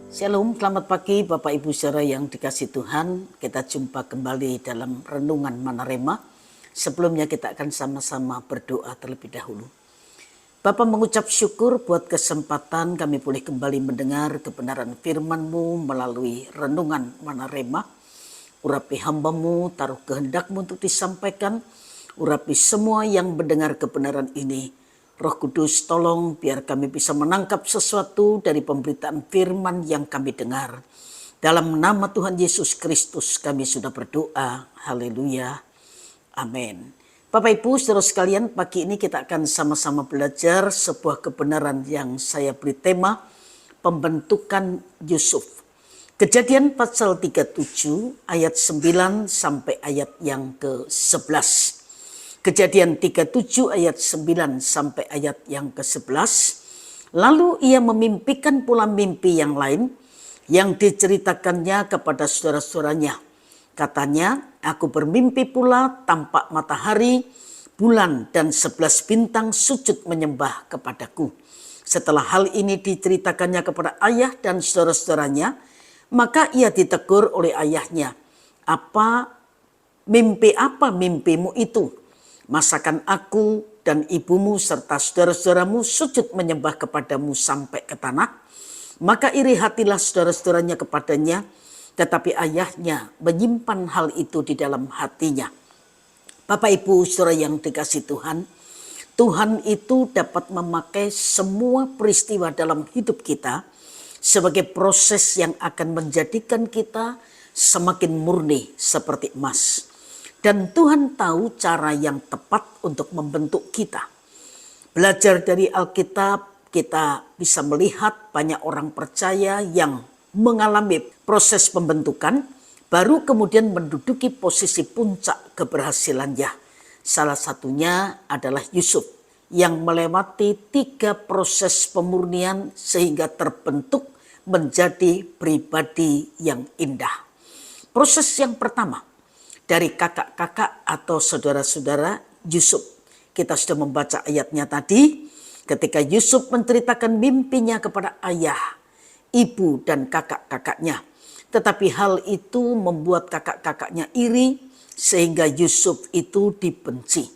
Shalom, selamat pagi Bapak Ibu Saudara yang dikasih Tuhan. Kita jumpa kembali dalam Renungan Manarema. Sebelumnya kita akan sama-sama berdoa terlebih dahulu. Bapa mengucap syukur buat kesempatan kami boleh kembali mendengar kebenaran firman-Mu melalui Renungan Manarema. Urapi hamba-Mu, taruh kehendak-Mu untuk disampaikan. Urapi semua yang mendengar kebenaran ini. Roh Kudus tolong biar kami bisa menangkap sesuatu dari pemberitaan firman yang kami dengar. Dalam nama Tuhan Yesus Kristus kami sudah berdoa. Haleluya. Amin. Bapak Ibu saudara sekalian, pagi ini kita akan sama-sama belajar sebuah kebenaran yang saya beri tema pembentukan Yusuf. Kejadian pasal 37 ayat 9 sampai ayat yang ke-11. Kejadian 37 ayat 9 sampai ayat yang ke-11. Lalu ia memimpikan pula mimpi yang lain yang diceritakannya kepada saudara-saudaranya. Katanya, aku bermimpi pula tampak matahari, bulan dan 11 bintang sujud menyembah kepadaku. Setelah hal ini diceritakannya kepada ayah dan saudara-saudaranya, maka ia ditegur oleh ayahnya. Mimpi apa mimpimu itu? Masakan aku dan ibumu serta saudara-saudaramu sujud menyembah kepadamu sampai ke tanah? Maka iri hatilah saudara-saudaranya kepadanya, tetapi ayahnya menyimpan hal itu di dalam hatinya. Bapak Ibu saudara yang dikasih Tuhan, Tuhan itu dapat memakai semua peristiwa dalam hidup kita sebagai proses yang akan menjadikan kita semakin murni seperti emas. Dan Tuhan tahu cara yang tepat untuk membentuk kita. Belajar dari Alkitab, kita bisa melihat banyak orang percaya yang mengalami proses pembentukan, baru kemudian menduduki posisi puncak keberhasilannya. Salah satunya adalah Yusuf yang melewati 3 proses pemurnian sehingga terbentuk menjadi pribadi yang indah. Proses yang pertama, dari kakak-kakak atau saudara-saudara Yusuf. Kita sudah membaca ayatnya tadi. Ketika Yusuf menceritakan mimpinya kepada ayah, ibu dan kakak-kakaknya. Tetapi hal itu membuat kakak-kakaknya iri sehingga Yusuf itu dibenci.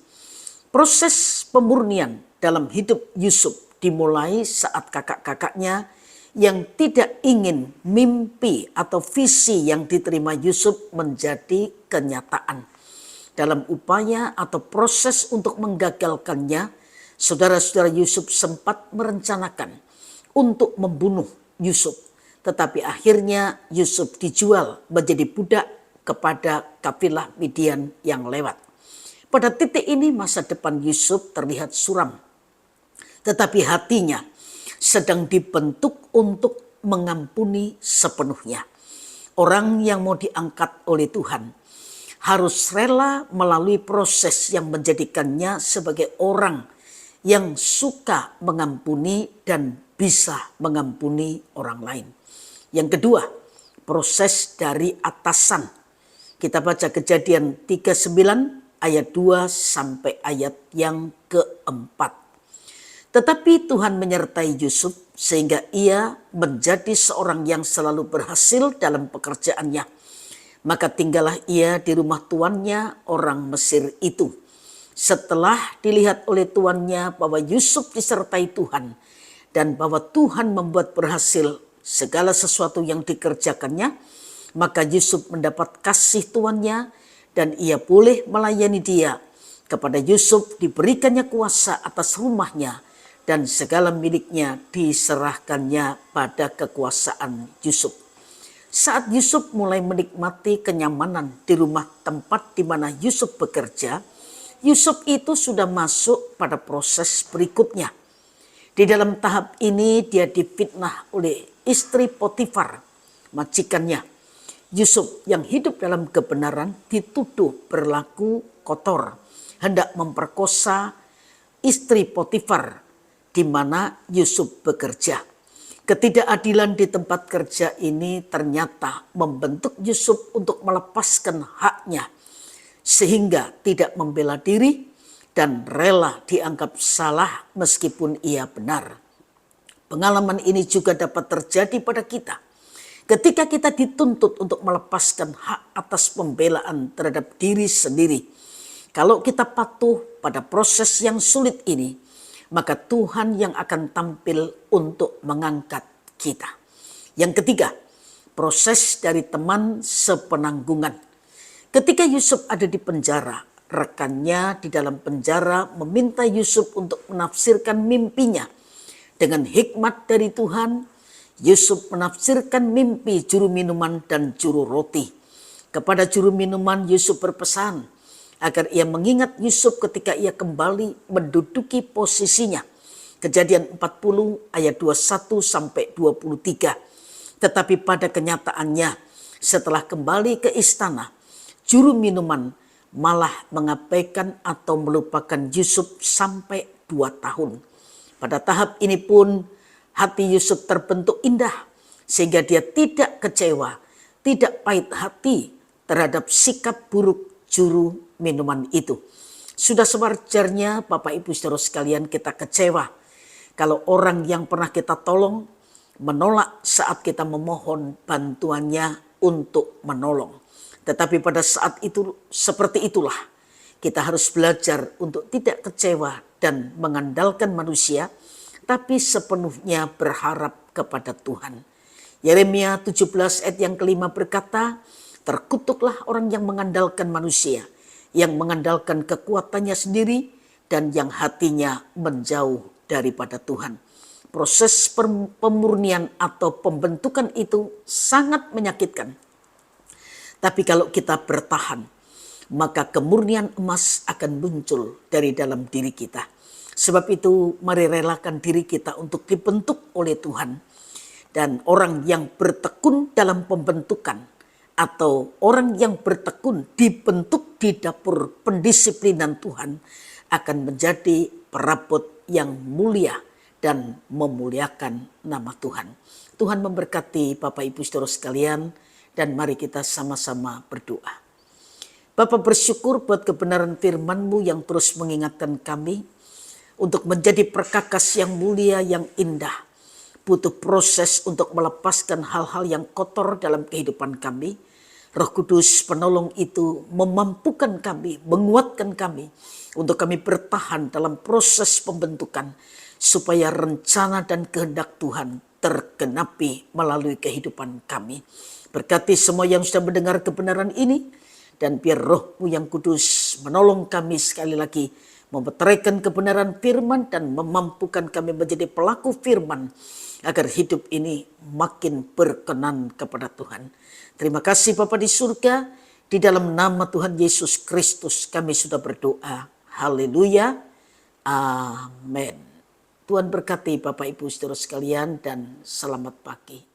Proses pemurnian dalam hidup Yusuf dimulai saat kakak-kakaknya yang tidak ingin mimpi atau visi yang diterima Yusuf menjadi kenyataan. Dalam upaya atau proses untuk menggagalkannya, saudara-saudara Yusuf sempat merencanakan untuk membunuh Yusuf. Tetapi akhirnya Yusuf dijual menjadi budak kepada kafilah Midian yang lewat. Pada titik ini masa depan Yusuf terlihat suram. Tetapi hatinya sedang dibentuk untuk mengampuni sepenuhnya. Orang yang mau diangkat oleh Tuhan harus rela melalui proses yang menjadikannya sebagai orang yang suka mengampuni dan bisa mengampuni orang lain. Yang kedua, proses dari atasan. Kita baca Kejadian 39 ayat 2 sampai ayat yang keempat. Tetapi Tuhan menyertai Yusuf sehingga ia menjadi seorang yang selalu berhasil dalam pekerjaannya. Maka tinggallah ia di rumah tuannya orang Mesir itu. Setelah dilihat oleh tuannya bahwa Yusuf disertai Tuhan dan bahwa Tuhan membuat berhasil segala sesuatu yang dikerjakannya, maka Yusuf mendapat kasih tuannya dan ia boleh melayani dia. Kepada Yusuf diberikannya kuasa atas rumahnya dan segala miliknya diserahkannya pada kekuasaan Yusuf. Saat Yusuf mulai menikmati kenyamanan di rumah tempat di mana Yusuf bekerja, Yusuf itu sudah masuk pada proses berikutnya. Di dalam tahap ini dia difitnah oleh istri Potifar, majikannya. Yusuf yang hidup dalam kebenaran dituduh berlaku kotor, hendak memperkosa istri Potifar di mana Yusuf bekerja. Ketidakadilan di tempat kerja ini ternyata membentuk Yusuf untuk melepaskan haknya sehingga tidak membela diri dan rela dianggap salah meskipun ia benar. Pengalaman ini juga dapat terjadi pada kita. Ketika kita dituntut untuk melepaskan hak atas pembelaan terhadap diri sendiri, kalau kita patuh pada proses yang sulit ini, maka Tuhan yang akan tampil untuk mengangkat kita. Yang ketiga, proses dari teman sepenanggungan. Ketika Yusuf ada di penjara, rekannya di dalam penjara meminta Yusuf untuk menafsirkan mimpinya. Dengan hikmat dari Tuhan, Yusuf menafsirkan mimpi juru minuman dan juru roti. Kepada juru minuman, Yusuf berpesan agar ia mengingat Yusuf ketika ia kembali menduduki posisinya. Kejadian 40 ayat 21 sampai 23. Tetapi pada kenyataannya, setelah kembali ke istana, juru minuman malah mengabaikan atau melupakan Yusuf sampai 2 tahun. Pada tahap ini pun hati Yusuf terbentuk indah, sehingga dia tidak kecewa, tidak pahit hati terhadap sikap buruk juru minuman itu. Sudah sewajarnya Bapak Ibu Saudara sekalian kita kecewa kalau orang yang pernah kita tolong menolak saat kita memohon bantuannya untuk menolong. Tetapi pada saat itu seperti itulah kita harus belajar untuk tidak kecewa dan mengandalkan manusia, tapi sepenuhnya berharap kepada Tuhan. Yeremia 17 ayat yang kelima berkata, terkutuklah orang yang mengandalkan manusia, yang mengandalkan kekuatannya sendiri dan yang hatinya menjauh daripada Tuhan. Proses pemurnian atau pembentukan itu sangat menyakitkan. Tapi kalau kita bertahan, maka kemurnian emas akan muncul dari dalam diri kita. Sebab itu mari relakan diri kita untuk dibentuk oleh Tuhan. Dan orang yang bertekun dalam pembentukan atau orang yang bertekun dibentuk di dapur pendisiplinan Tuhan akan menjadi perabot yang mulia dan memuliakan nama Tuhan. Tuhan memberkati Bapak Ibu Saudara sekalian. Dan mari kita sama-sama berdoa. Bapa bersyukur buat kebenaran firman-Mu yang terus mengingatkan kami untuk menjadi perkakas yang mulia, yang indah. Butuh proses untuk melepaskan hal-hal yang kotor dalam kehidupan kami. Roh Kudus penolong itu memampukan kami, menguatkan kami untuk kami bertahan dalam proses pembentukan supaya rencana dan kehendak Tuhan tergenapi melalui kehidupan kami. Berkati semua yang sudah mendengar kebenaran ini, dan biar Roh-Mu yang kudus menolong kami sekali lagi memeteraikan kebenaran firman dan memampukan kami menjadi pelaku firman agar hidup ini makin berkenan kepada Tuhan. Terima kasih Bapa di surga, di dalam nama Tuhan Yesus Kristus kami sudah berdoa. Haleluya. Amin. Tuhan berkati Bapak Ibu Saudara sekalian dan selamat pagi.